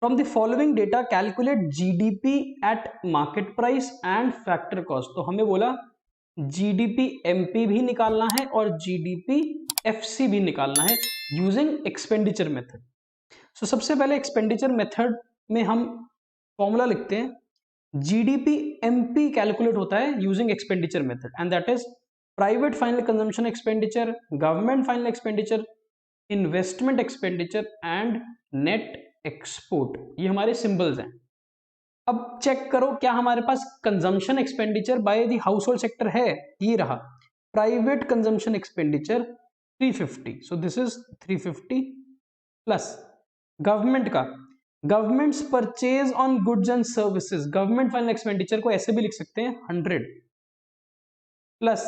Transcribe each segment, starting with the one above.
From the following data calculate GDP at market price and factor cost. तो हमें बोला GDP MP भी निकालना है और जीडीपी एफसी भी निकालना है यूजिंग एक्सपेंडिचर मेथड। सो सबसे पहले एक्सपेंडिचर मेथड में हम फॉर्मूला लिखते हैं। जीडीपी एमपी कैलकुलेट होता है using expenditure method and that is private final consumption expenditure, government final expenditure, investment expenditure and net export. ये हमारे सिंबल्स हैं। अब चेक करो क्या हमारे पास consumption expenditure by the household sector है। ये रहा private consumption expenditure 350, so this is 350 plus government का government's purchase on goods and services, government final expenditure को ऐसे भी लिख सकते हैं 100 प्लस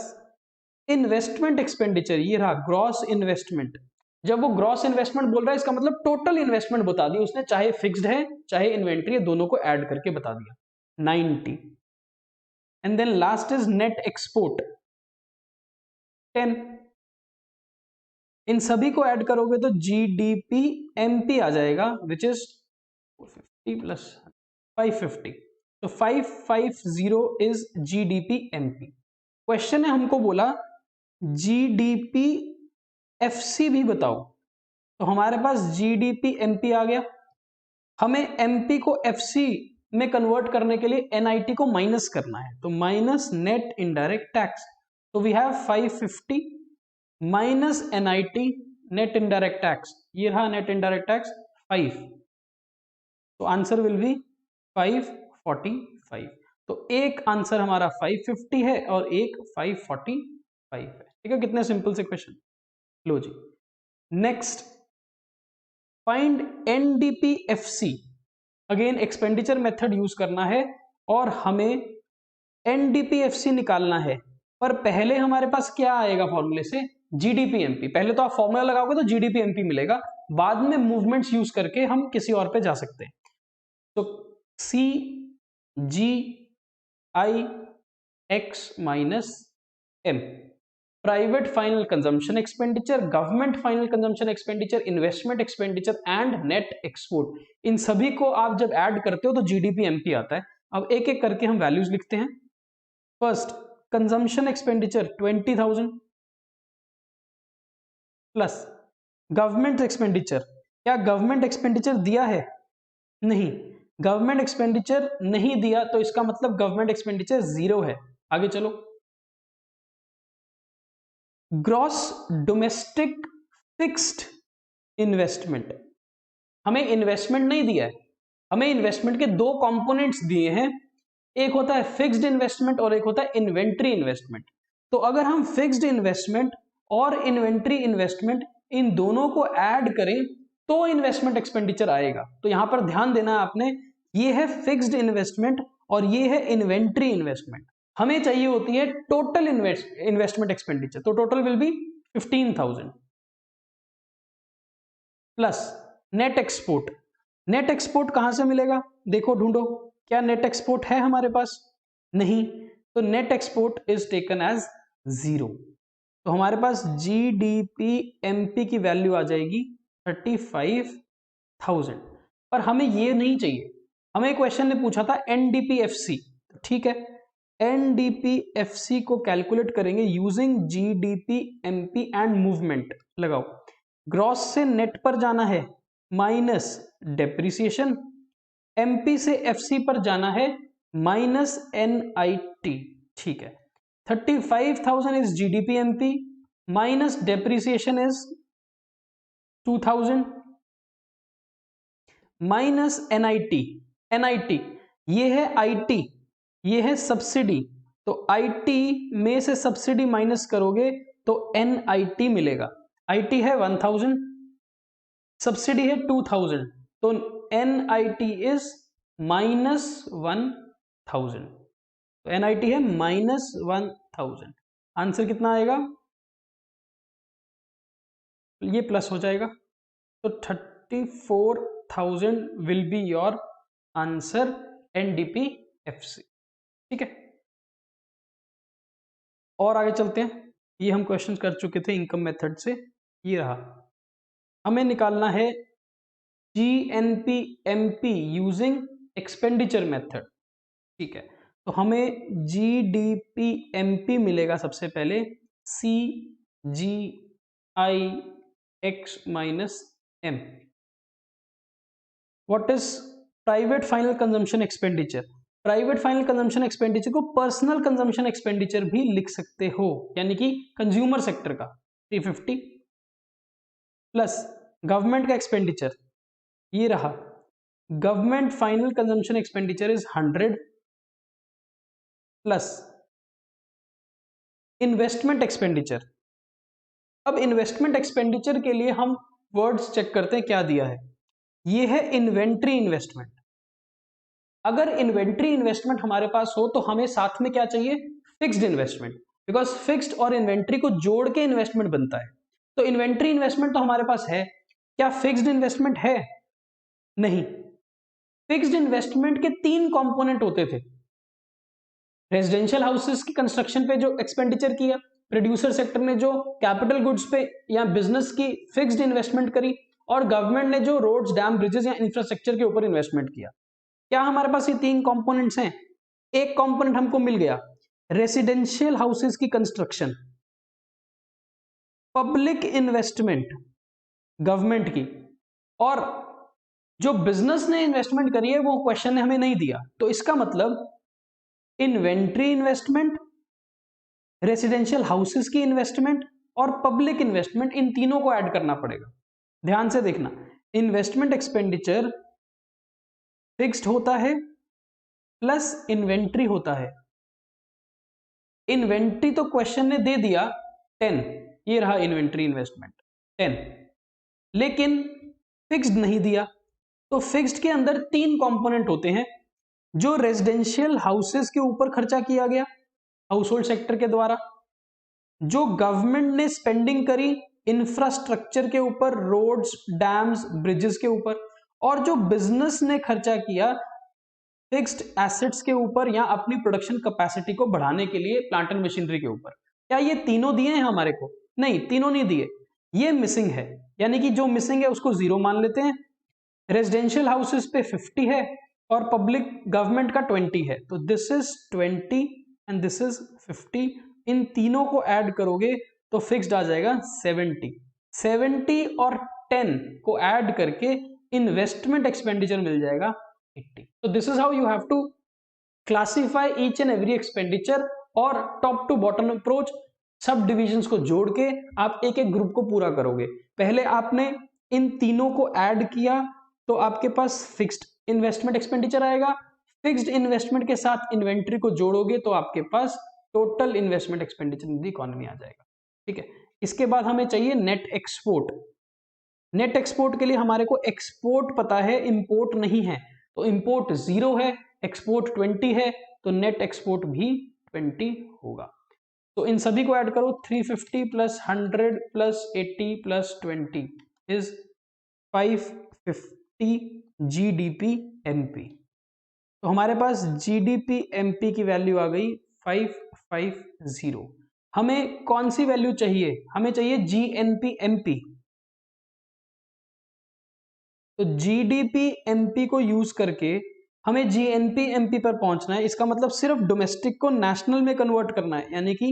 इन्वेस्टमेंट एक्सपेंडिचर, ये रहा ग्रॉस इन्वेस्टमेंट। जब वो ग्रॉस इन्वेस्टमेंट बोल रहा है इसका मतलब टोटल इन्वेस्टमेंट बता दी उसने, चाहे फिक्स्ड है चाहे इन्वेंट्री है, दोनों को ऐड करके बता दिया 90। And then last is net export 10। इन सभी को ऐड करोगे तो जीडीपी एमपी आ जाएगा विच इज 450 प्लस 550, तो 550 इज जीडीपी एमपी। क्वेश्चन है हमको बोला जीडीपी एफसी भी बताओ, तो हमारे पास जीडीपी एमपी आ गया। हमें एमपी को एफसी में कन्वर्ट करने के लिए एनआईटी को माइनस करना है, तो माइनस नेट इनडायरेक्ट टैक्स, तो we have 550 minus NIT net indirect tax, ये रहा नेट इनडायरेक्ट टैक्स 5, तो आंसर विल बी 545। तो एक आंसर हमारा 550 है और एक 545 है। ठीक है, कितने सिंपल से क्वेश्चन। लो जी next, find NDPFC. Again expenditure method use करना है और हमें एनडीपीएफसी निकालना है, पर पहले हमारे पास क्या आएगा फॉर्मूले से, जीडीपीएमपी। पहले तो आप फॉर्मूला लगाओगे तो जीडीपीएमपी मिलेगा, बाद में मूवमेंट्स यूज करके हम किसी और पे जा सकते हैं। तो C G I X minus M, private final consumption expenditure, government final consumption expenditure, investment expenditure and net export. इन सभी को आप जब ऐड करते हो तो जीडीपी एमपी आता है। अब एक एक करके हम वैल्यूज लिखते हैं। First consumption expenditure 20,000 plus government expenditure. क्या गवर्नमेंट एक्सपेंडिचर दिया है? नहीं, गवर्नमेंट एक्सपेंडिचर नहीं दिया तो इसका मतलब गवर्नमेंट एक्सपेंडिचर 0 है। आगे चलो, ग्रॉस डोमेस्टिक फिक्स्ड इन्वेस्टमेंट, हमें इन्वेस्टमेंट नहीं दिया है, हमें इन्वेस्टमेंट के दो कंपोनेंट्स दिए हैं, एक होता है फिक्स्ड इन्वेस्टमेंट और एक होता है इन्वेंट्री इन्वेस्टमेंट। तो अगर हम फिक्स्ड इन्वेस्टमेंट और इन्वेंट्री इन्वेस्टमेंट इन दोनों को ऐड करें तो इन्वेस्टमेंट एक्सपेंडिचर आएगा। तो यहां पर ध्यान देना आपने, ये है फिक्स्ड इन्वेस्टमेंट और ये है इन्वेंट्री इन्वेस्टमेंट। हमें चाहिए होती है टोटल इन्वेस्टमेंट एक्सपेंडिचर, तो total will be 15,000 plus net export. Net export कहां से मिलेगा, देखो ढूंढो, क्या नेट एक्सपोर्ट है हमारे पास? नहीं, तो net export is taken as 0। तो हमारे पास जीडीपी एमपी की वैल्यू आ जाएगी 35,000। पर हमें ये नहीं चाहिए, हमें क्वेश्चन ने पूछा था एनडीपीएफसी। ठीक है, एनडीपीएफसी को कैलकुलेट करेंगे using GDP MP and movement. लगाओ, ग्रॉस से नेट पर जाना है माइनस डेप्रिसिएशन, एमपी से एफसी पर जाना है माइनस एनआईटी। ठीक है, 35,000 is GDP MP minus depreciation is 2,000 minus NIT. NIT ये है आईटी, ये है सब्सिडी, तो आईटी में से सब्सिडी माइनस करोगे तो एनआईटी मिलेगा। आईटी है 1,000, सब्सिडी है 2,000, तो एनआईटी इज माइनस 1,000। तो एनआईटी है माइनस 1,000। आंसर कितना आएगा, ये प्लस हो जाएगा, तो 34,000 will be your answer NDPFC. ठीक है, और आगे चलते हैं। ये हम क्वेश्चन कर चुके थे इनकम मेथड से, ये रहा। हमें निकालना है GNP/MP यूजिंग एक्सपेंडिचर मेथड। ठीक है, तो हमें GDP/MP मिलेगा सबसे पहले CGI(x - M). What is private final consumption expenditure? Private final consumption expenditure को पर्सनल कंजम्पशन एक्सपेंडिचर भी लिख सकते हो, यानी कि कंज्यूमर सेक्टर का 350 प्लस गवर्नमेंट का एक्सपेंडिचर ये रहा, government final consumption expenditure is 100 plus investment expenditure. अब इन्वेस्टमेंट एक्सपेंडिचर के लिए हम वर्ड्स चेक करते हैं क्या दिया है। ये है इन्वेंट्री इन्वेस्टमेंट। अगर इन्वेंट्री इन्वेस्टमेंट हमारे पास हो तो हमें साथ में क्या चाहिए? फिक्स्ड इन्वेस्टमेंट, बिकॉज फिक्स्ड और इन्वेंट्री को जोड़ के इन्वेस्टमेंट बनता है। तो इन्वेंट्री इन्वेस्टमेंट तो हमारे पास है, क्या फिक्स्ड इन्वेस्टमेंट है? नहीं। फिक्स्ड इन्वेस्टमेंट के 3 कंपोनेंट होते थे। रेजिडेंशियल हाउसेस की कंस्ट्रक्शन पे जो एक्सपेंडिचर किया, प्रोड्यूसर सेक्टर ने जो कैपिटल गुड्स पे या बिजनेस की फिक्स्ड इन्वेस्टमेंट करी, और गवर्नमेंट ने जो रोड्स, डैम, ब्रिजेस या इंफ्रास्ट्रक्चर के ऊपर इन्वेस्टमेंट किया। क्या हमारे पास ये 3 कंपोनेंट्स हैं? एक कंपोनेंट हमको मिल गया, रेसिडेंशियल हाउसेस की कंस्ट्रक्शन। पब्लिक इन्वेस्टमेंट गवर्नमेंट की, और जो बिजनेस ने इन्वेस्टमेंट करी है वो क्वेश्चन ने हमें नहीं दिया। तो इसका मतलब इन्वेंट्री इन्वेस्टमेंट, रेसिडेंशियल हाउसेस की इन्वेस्टमेंट और पब्लिक इन्वेस्टमेंट, इन तीनों को ऐड करना पड़ेगा। ध्यान से देखना, इन्वेस्टमेंट एक्सपेंडिचर फिक्स्ड होता है प्लस इन्वेंट्री होता है। इन्वेंट्री तो क्वेश्चन ने दे दिया 10, ये रहा इन्वेंट्री इन्वेस्टमेंट 10, लेकिन फिक्स्ड नहीं दिया। तो फिक्स्ड के अंदर 3 कंपोनेंट होते हैं, जो रेजिडेंशियल हाउसेस के ऊपर खर्चा किया गया हाउस होल्ड सेक्टर के द्वारा, जो गवर्नमेंट ने स्पेंडिंग करी इंफ्रास्ट्रक्चर के ऊपर, रोड्स, डैम्स, ब्रिजेस के ऊपर, और जो बिजनेस ने खर्चा किया फिक्स्ड एसेट्स के ऊपर या अपनी प्रोडक्शन कैपेसिटी को बढ़ाने के लिए प्लांट एंड मशीनरी के ऊपर। क्या ये तीनों दिए हैं हमारे को? नहीं, तीनों नहीं दिए, ये मिसिंग है, यानी कि जो मिसिंग है उसको 0 मान लेते हैं। रेजिडेंशियल हाउसेस पे 50 है और पब्लिक गवर्नमेंट का 20 है, तो this is 20 and this is 50। इन तीनों को ऐड करोगे तो फिक्स्ड आ जाएगा 70। 70 और 10 को ऐड करके इन्वेस्टमेंट एक्सपेंडिचर मिल जाएगा 80। तो this is how you have to classify each and every expenditure, और टॉप टू बॉटम अप्रोच, सब डिविजन्स को जोड़ के आप एक एक ग्रुप को पूरा करोगे। पहले आपने इन तीनों को ऐड किया तो आपके पास फिक्स्ड इन्वेस्टमेंट एक्सपेंडिचर आएगा, फिक्स्ड इन्वेस्टमेंट के साथ इन्वेंट्री को जोड़ोगे तो आपके पास total investment expenditure in the economy आ जाएगा। ठीक है, इसके बाद हमें चाहिए नेट एक्सपोर्ट। नेट एक्सपोर्ट के लिए हमारे को एक्सपोर्ट पता है, इंपोर्ट नहीं है, तो इंपोर्ट 0 है, एक्सपोर्ट 20 है, तो नेट एक्सपोर्ट भी 20 होगा। तो इन सभी को ऐड करो, 350 plus 100 plus 80 plus 20 is 550 GDP/MP। तो हमारे पास GDP/MP की वैल्यू आ गई 550। हमें कौन सी वैल्यू चाहिए? हमें चाहिए GNP/MP। तो GDP/MP को यूज करके हमें GNP/MP पर पहुंचना है। इसका मतलब सिर्फ डोमेस्टिक को नेशनल में कन्वर्ट करना है, यानी कि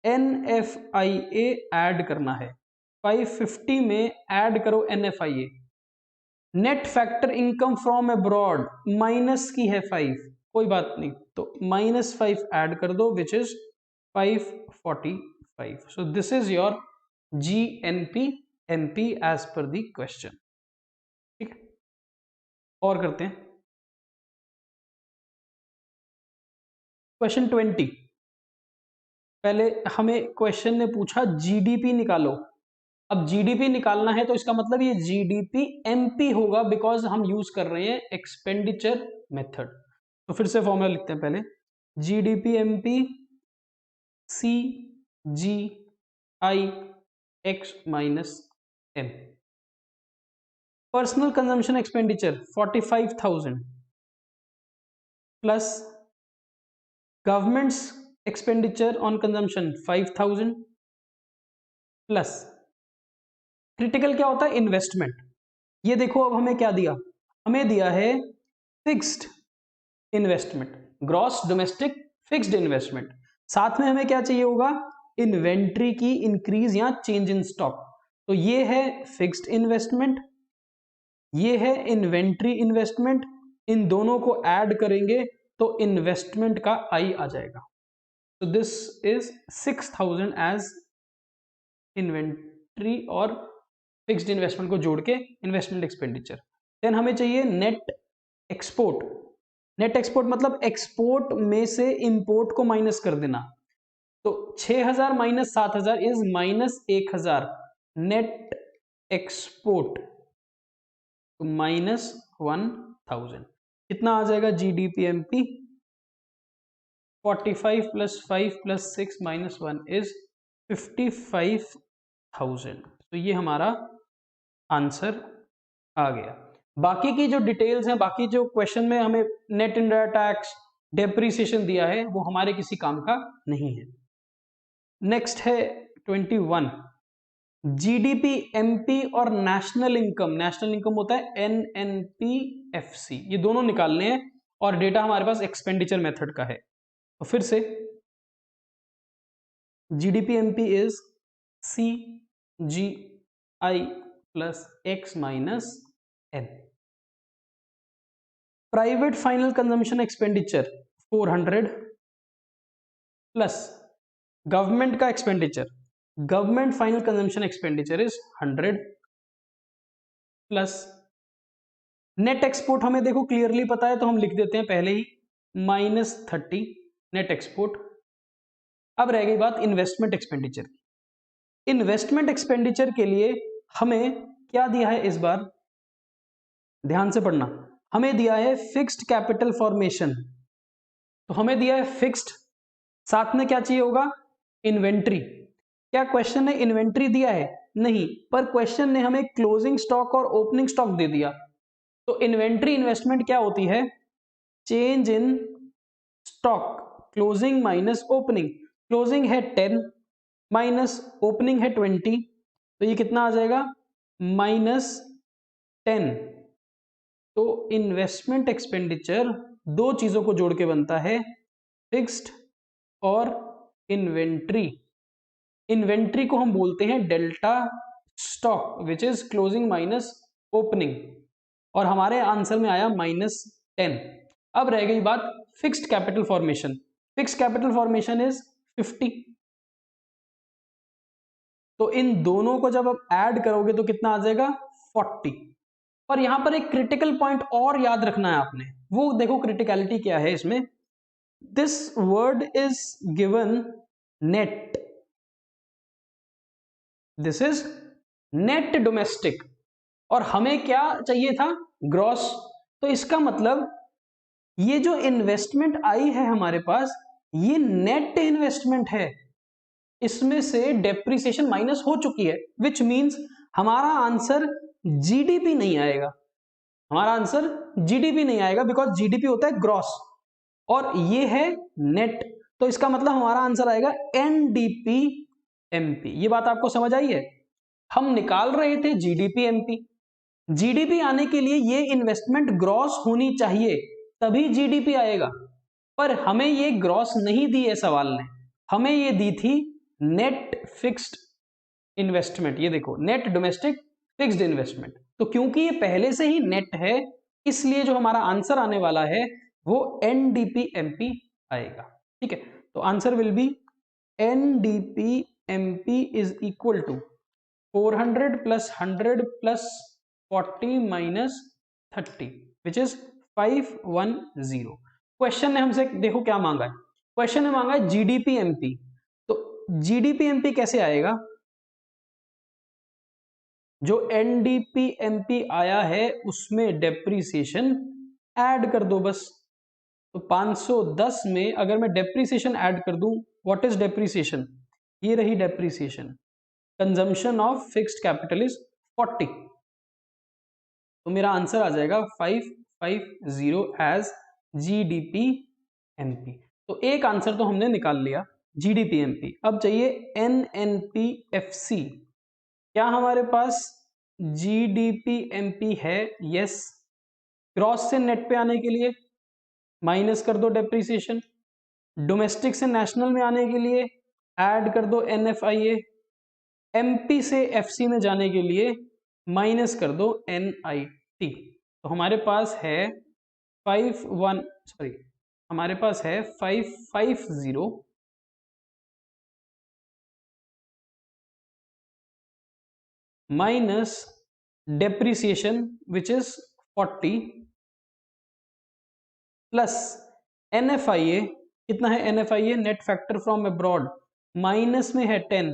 NFIA ऐड करना है। 550 में ऐड करो NFIA। Net factor income from abroad minus की है 5, कोई बात नहीं, तो -5 ऐड कर दो, which is 545। So this is your GNP/MP as per the question. ठीक, और करते हैं क्वेश्चन 20। पहले हमें क्वेश्चन ने पूछा GDP निकालो। अब GDP निकालना है तो इसका मतलब ये GDP/MP होगा, बिकॉज हम यूज कर रहे हैं एक्सपेंडिचर मेथड। तो फिर से फॉर्मूला लिखते हैं पहले, GDP/MP CGI(x - M). Personal consumption expenditure 45,000 plus governments expenditure on consumption 5,000 plus critical क्या होता है? इन्वेस्टमेंट। ये देखो अब हमें क्या दिया, हमें दिया है fixed investment, gross domestic fixed investment. साथ में हमें क्या चाहिए होगा, इन्वेंट्री की इंक्रीज या चेंज इन स्टॉक। तो ये है फिक्स्ड इन्वेस्टमेंट, ये है इन्वेंट्री इन्वेस्टमेंट, इन दोनों को ऐड करेंगे तो इन्वेस्टमेंट का आई आ जाएगा। तो दिस इज 6000 एज इन्वेंट्री और फिक्स्ड इन्वेस्टमेंट को जोड़ के इन्वेस्टमेंट एक्सपेंडिचर। देन हमें चाहिए नेट एक्सपोर्ट। नेट एक्सपोर्ट मतलब एक्सपोर्ट में से इंपोर्ट को माइनस कर देना। तो 6000 minus 7000 is minus 1000, net export minus 1000। कितना आ जाएगा जीडीपीएमपी, 45 प्लस 5 प्लस 6 माइनस 1 इज 55,000। तो ये हमारा आंसर आ गया। बाकी की जो डिटेल्स हैं, बाकी जो क्वेश्चन में हमें नेट इनडायरेक्ट टैक्स, डेप्रीसिएशन दिया है, वो हमारे किसी काम का नहीं है। नेक्स्ट है 21, जीडीपी एमपी और नेशनल इनकम। नेशनल इनकम होता है एनएनपीएफसी, ये दोनों निकालने हैं और डेटा हमारे पास एक्सपेंडिचर मेथड का है। तो फिर से GDP MP is C G I plus X minus N. Private final consumption expenditure 400 plus government का expenditure, government final consumption expenditure is 100 plus net export हमें देखो क्लियरली पता है तो हम लिख देते हैं पहले ही -30 नेट एक्सपोर्ट। अब रह गई बात इन्वेस्टमेंट एक्सपेंडिचर की। इन्वेस्टमेंट एक्सपेंडिचर के लिए हमें क्या दिया है इस बार, ध्यान से पढ़ना। हमें दिया है फिक्स्ड कैपिटल फॉर्मेशन, तो हमें दिया है फिक्स्ड, साथ में क्या चाहिए होगा, इन्वेंट्री। क्या क्वेश्चन ने इन्वेंट्री दिया है? नहीं, पर क्वेश्चन ने हमें क्लोजिंग स्टॉक और ओपनिंग स्टॉक दे दिया। तो इन्वेंट्री इन्वेस्टमेंट क्या होती है, change in stock, closing minus opening. Closing है 10 माइनस ओपनिंग है 20, तो ये कितना आ जाएगा -10। तो इन्वेस्टमेंट एक्सपेंडिचर दो चीजों को जोड़ के बनता है, फिक्स्ड और इन्वेंट्री। इन्वेंट्री को हम बोलते हैं delta stock which is closing minus opening, और हमारे आंसर में आया -10। अब रह गई बात fixed capital formation. Fixed capital formation is 50। तो इन दोनों को जब आप ऐड करोगे तो कितना आ जाएगा 40। और यहां पर एक क्रिटिकल पॉइंट और याद रखना है आपने, वो देखो क्रिटिकलिटी क्या है इसमें। This word is given net, this is net domestic, और हमें क्या चाहिए था, ग्रॉस। तो इसका मतलब ये जो इन्वेस्टमेंट आई है हमारे पास, ये नेट इन्वेस्टमेंट है, इसमें से डेप्रिसिएशन माइनस हो चुकी है, विच मींस हमारा आंसर जीडीपी नहीं आएगा। हमारा आंसर जीडीपी नहीं आएगा, बिकॉज जीडीपी होता है ग्रॉस और ये है नेट। तो इसका मतलब हमारा आंसर आएगा एनडीपी एमपी। ये बात आपको समझ आई है? हम निकाल रहे थे जीडीपी एमपी, जीडीपी आने के लिए ये इन्वेस्टमेंट ग्रॉस होनी चाहिए, तभी जीडीपी आएगा। पर हमें ये ग्रॉस नहीं दी है सवाल ने, हमें ये दी थी नेट फिक्स्ड इन्वेस्टमेंट। ये देखो नेट डोमेस्टिक फिक्स्ड इन्वेस्टमेंट। तो क्योंकि ये पहले से ही नेट है, इसलिए जो हमारा आंसर आने वाला है वो एनडीपी एमपी आएगा। ठीक है, तो answer will be NDP MP is equal to 400 plus 100 plus 40 minus 30 which is 510। Question ने हमसे देखो क्या मांगा है, क्वेश्चन ने मांगा है जीडीपी एमपी। तो जीडीपी एमपी कैसे आएगा, जो एनडीपी एमपी आया है उसमें डेप्रीसिएशन ऐड कर दो बस। तो 510 में अगर मैं डेप्रीसिएशन ऐड कर दूं, व्हाट इज डेप्रीसिएशन, ये रही depreciation, consumption of fixed capital is 40, तो मेरा आंसर आ जाएगा 550 एज जीडीपी एमपी। तो एक आंसर तो हमने निकाल लिया जीडीपी एमपी। अब चाहिए एनएनपीएफसी। क्या हमारे पास जीडीपी एमपी है, यस। ग्रॉस से नेट पे आने के लिए माइनस कर दो डेप्रीसिएशन, डोमेस्टिक से नेशनल में आने के लिए ऐड कर दो एनएफआईए, एमपी से एफसी में जाने के लिए माइनस कर दो एनआईटी। तो हमारे पास है 550 minus depreciation which is 40 plus NFIA, कितना है NFIA, net factor from abroad, minus में है 10,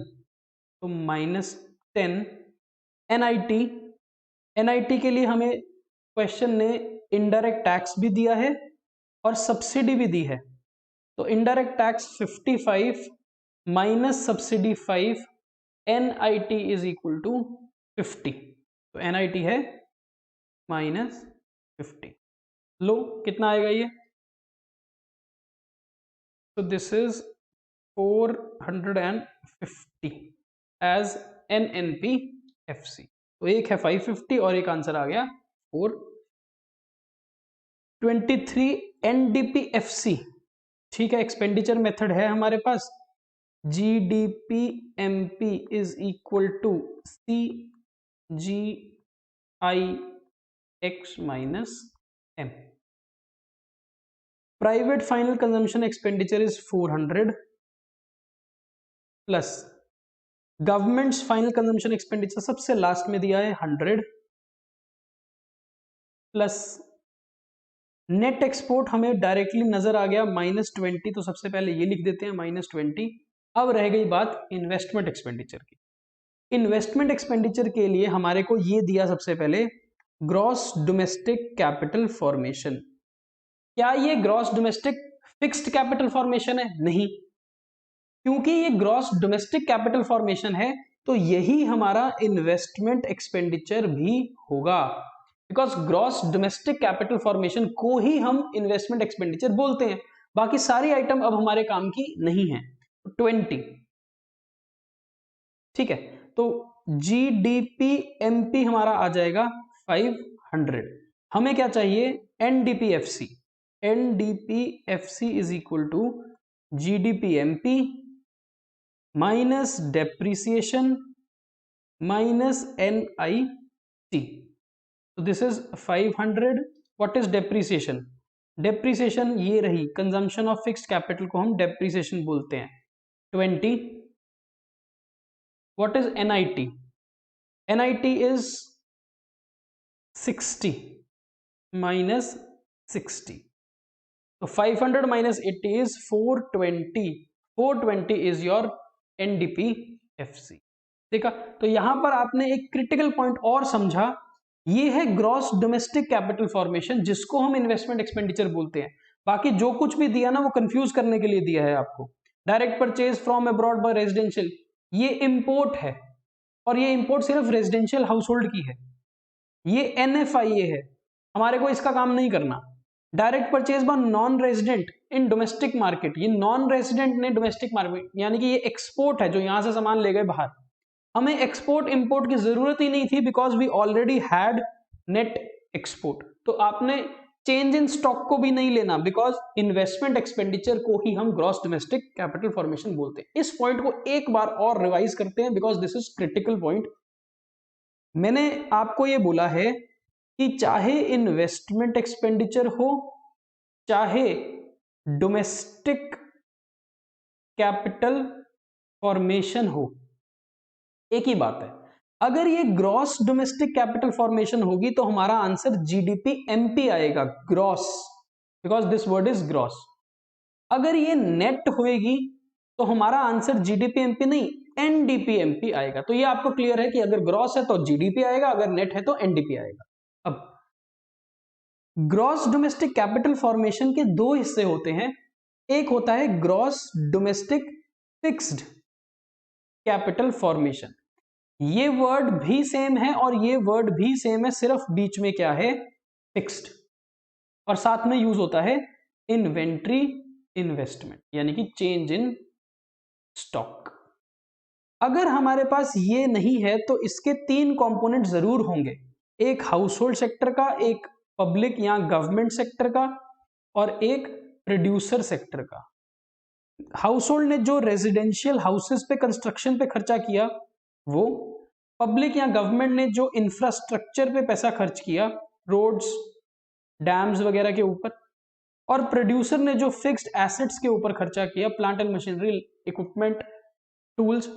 तो -10। एनआईटी, एनआईटी के लिए हमें क्वेश्चन ने इनडायरेक्ट टैक्स भी दिया है और सब्सिडी भी दी है, तो indirect tax 55 minus subsidy 5, NIT is equal to 50, तो एनआईटी है -50। लो कितना आएगा ये, तो दिस इज 450 एज NNPFC। तो एक है 550 और एक आंसर आ गया 423 NDPFC। ठीक है, एक्सपेंडिचर मेथड है हमारे पास, GDPMP is equal to CGIX minus M। Private final consumption expenditure is 400 plus government's final consumption expenditure सबसे लास्ट में दिया है 100 प्लस नेट एक्सपोर्ट हमें डायरेक्टली नजर आ गया -20, तो सबसे पहले ये लिख देते हैं -20। अब रह गई बात इन्वेस्टमेंट एक्सपेंडिचर की। इन्वेस्टमेंट एक्सपेंडिचर के लिए हमारे को ये दिया सबसे पहले ग्रॉस डोमेस्टिक कैपिटल फॉर्मेशन। क्या ये gross domestic fixed capital formation है? नहीं, क्योंकि ये ग्रॉस डोमेस्टिक कैपिटल फॉर्मेशन है तो यही हमारा इन्वेस्टमेंट एक्सपेंडिचर भी होगा, because gross domestic capital formation को ही हम इन्वेस्टमेंट एक्सपेंडिचर बोलते हैं। बाकी सारी आइटम अब हमारे काम की नहीं है। 20, ठीक है, तो GDPMP हमारा आ जाएगा 500। हमें क्या चाहिए, NDPFC। NDPFC is equal to GDPMP minus depreciation minus NIT, तो this is 500। What is depreciation? Depreciation ये रही कंजम्पशन ऑफ फिक्स्ड कैपिटल को हम डेप्रीसिएशन बोलते हैं, 20। What is NIT? NIT is 60 minus 60, तो 500 minus 80 is 420। 420 is your NDPFC। देखा, तो यहां पर आपने एक क्रिटिकल पॉइंट और समझा, ये है ग्रॉस डोमेस्टिक कैपिटल फॉर्मेशन जिसको हम इन्वेस्टमेंट एक्सपेंडिचर बोलते हैं। बाकी जो कुछ भी दिया ना वो कंफ्यूज करने के लिए दिया है आपको। Direct purchase from abroad by residential, ये इंपोर्ट है और ये इंपोर्ट सिर्फ रेजिडेंशियल हाउस होल्ड की है। ये NFIA है, हमारे को इसका काम नहीं करना। Direct purchase by non resident in domestic market, ये नॉन रेजिडेंट ने डोमेस्टिक मार्केट, यानी कि ये एक्सपोर्ट है जो यहां से सामान ले गए बाहर। हमें एक्सपोर्ट इंपोर्ट की जरूरत ही नहीं थी because we already had net export. तो आपने चेंज इन स्टॉक को भी नहीं लेना बिकॉज इन्वेस्टमेंट एक्सपेंडिचर को ही हम ग्रॉस डोमेस्टिक कैपिटल फॉर्मेशन बोलते हैं। इस पॉइंट को एक बार और रिवाइज करते हैं because this is critical point. मैंने आपको ये बोला है कि चाहे इन्वेस्टमेंट एक्सपेंडिचर हो चाहे डोमेस्टिक कैपिटल फॉर्मेशन हो, एक ही बात है। अगर ये ग्रॉस डोमेस्टिक कैपिटल फॉर्मेशन होगी तो हमारा आंसर GDPMP आएगा, gross, because this word is gross. अगर ये नेट होएगी तो हमारा आंसर GDPMP नहीं NDPMP आएगा। तो ये आपको क्लियर है कि अगर ग्रॉस है तो GDP आएगा, अगर नेट है तो NDP आएगा। अब ग्रॉस डोमेस्टिक कैपिटल फॉर्मेशन के दो हिस्से होते हैं, एक होता है gross domestic fixed capital formation. ये वर्ड भी सेम है और ये वर्ड भी सेम है, सिर्फ बीच में क्या है, फिक्स्ड, और साथ में यूज होता है इन्वेंट्री इन्वेस्टमेंट, यानी कि चेंज इन स्टॉक। अगर हमारे पास ये नहीं है तो इसके 3 कंपोनेंट जरूर होंगे, एक हाउस होल्ड सेक्टर का, एक पब्लिक या गवर्नमेंट सेक्टर का और एक प्रोड्यूसर सेक्टर का। हाउस होल्ड ने जो रेजिडेंशियल हाउसेस पे कंस्ट्रक्शन पे खर्चा किया वो, पब्लिक या गवर्नमेंट ने जो इंफ्रास्ट्रक्चर पे पैसा खर्च किया, रोड्स डैम्स वगैरह के ऊपर, और प्रोड्यूसर ने जो फिक्स्ड एसेट्स के ऊपर खर्चा किया, plant and machinery, equipment, tools,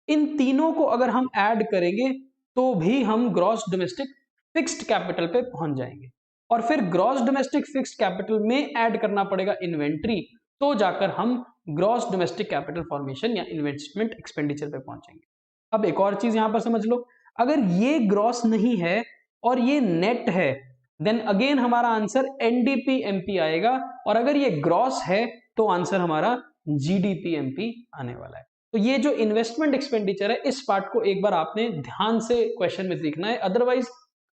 इन तीनों को अगर हम ऐड करेंगे तो भी हम ग्रॉस डोमेस्टिक फिक्स्ड कैपिटल पे पहुंच जाएंगे। और फिर ग्रॉस डोमेस्टिक फिक्स्ड कैपिटल में ऐड करना पड़ेगा इन्वेंट्री, तो जाकर हम ग्रॉस डोमेस्टिक कैपिटल फॉर्मेशन या इन्वेस्टमेंट एक्सपेंडिचर पे पहुंचेंगे। अब एक और चीज यहां पर समझ लो, अगर ये ग्रॉस नहीं है और ये नेट है, देन अगेन हमारा आंसर एनडीपी-एमपी आएगा, और अगर ये ग्रॉस है तो आंसर हमारा जीडीपी-एमपी आने वाला है। तो ये जो इन्वेस्टमेंट एक्सपेंडिचर है, इस पार्ट को एक बार आपने ध्यान से क्वेश्चन में देखना है, अदरवाइज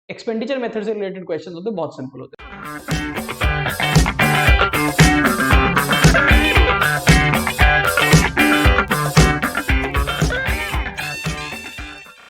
एक्सपेंडिचर मेथड से रिलेटेड क्वेश्चन होते बहुत सिंपल होते हैं।